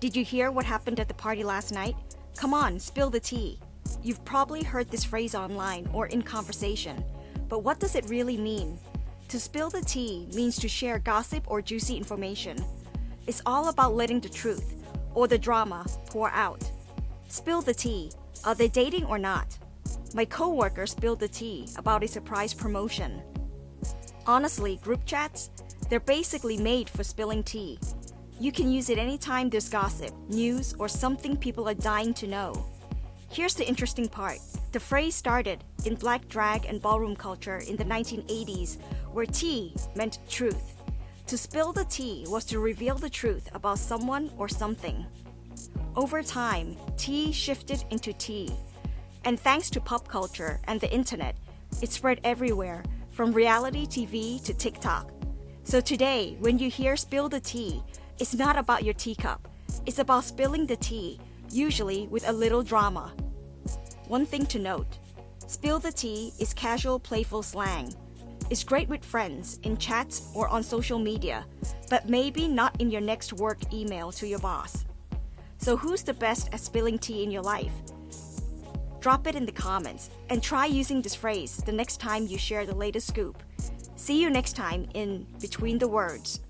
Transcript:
Did you hear what happened at the party last night? Come on, spill the tea. You've probably heard this phrase online or in conversation, but what does it really mean? To spill the tea means to share gossip or juicy information. It's all about letting the truth, or the drama, pour out. Spill the tea. Are they dating or not? My coworker spilled the tea about a surprise promotion. Honestly, group chats, they're basically made for spilling tea. You can use it anytime there's gossip, news, or something people are dying to know. Here's the interesting part. The phrase started in black drag and ballroom culture in the 1980s, where tea meant truth. To spill the tea was to reveal the truth about someone or something. Over time, tea shifted into tea. And thanks to pop culture and the internet, it spread everywhere, from reality TV to TikTok. So today, when you hear spill the tea, it's not about your teacup. It's about spilling the tea, usually with a little drama. One thing to note, spill the tea is casual, playful slang. It's great with friends, in chats, or on social media, but maybe not in your next work email to your boss. So who's the best at spilling tea in your life? Drop it in the comments and try using this phrase the next time you share the latest scoop. See you next time in Between the Words.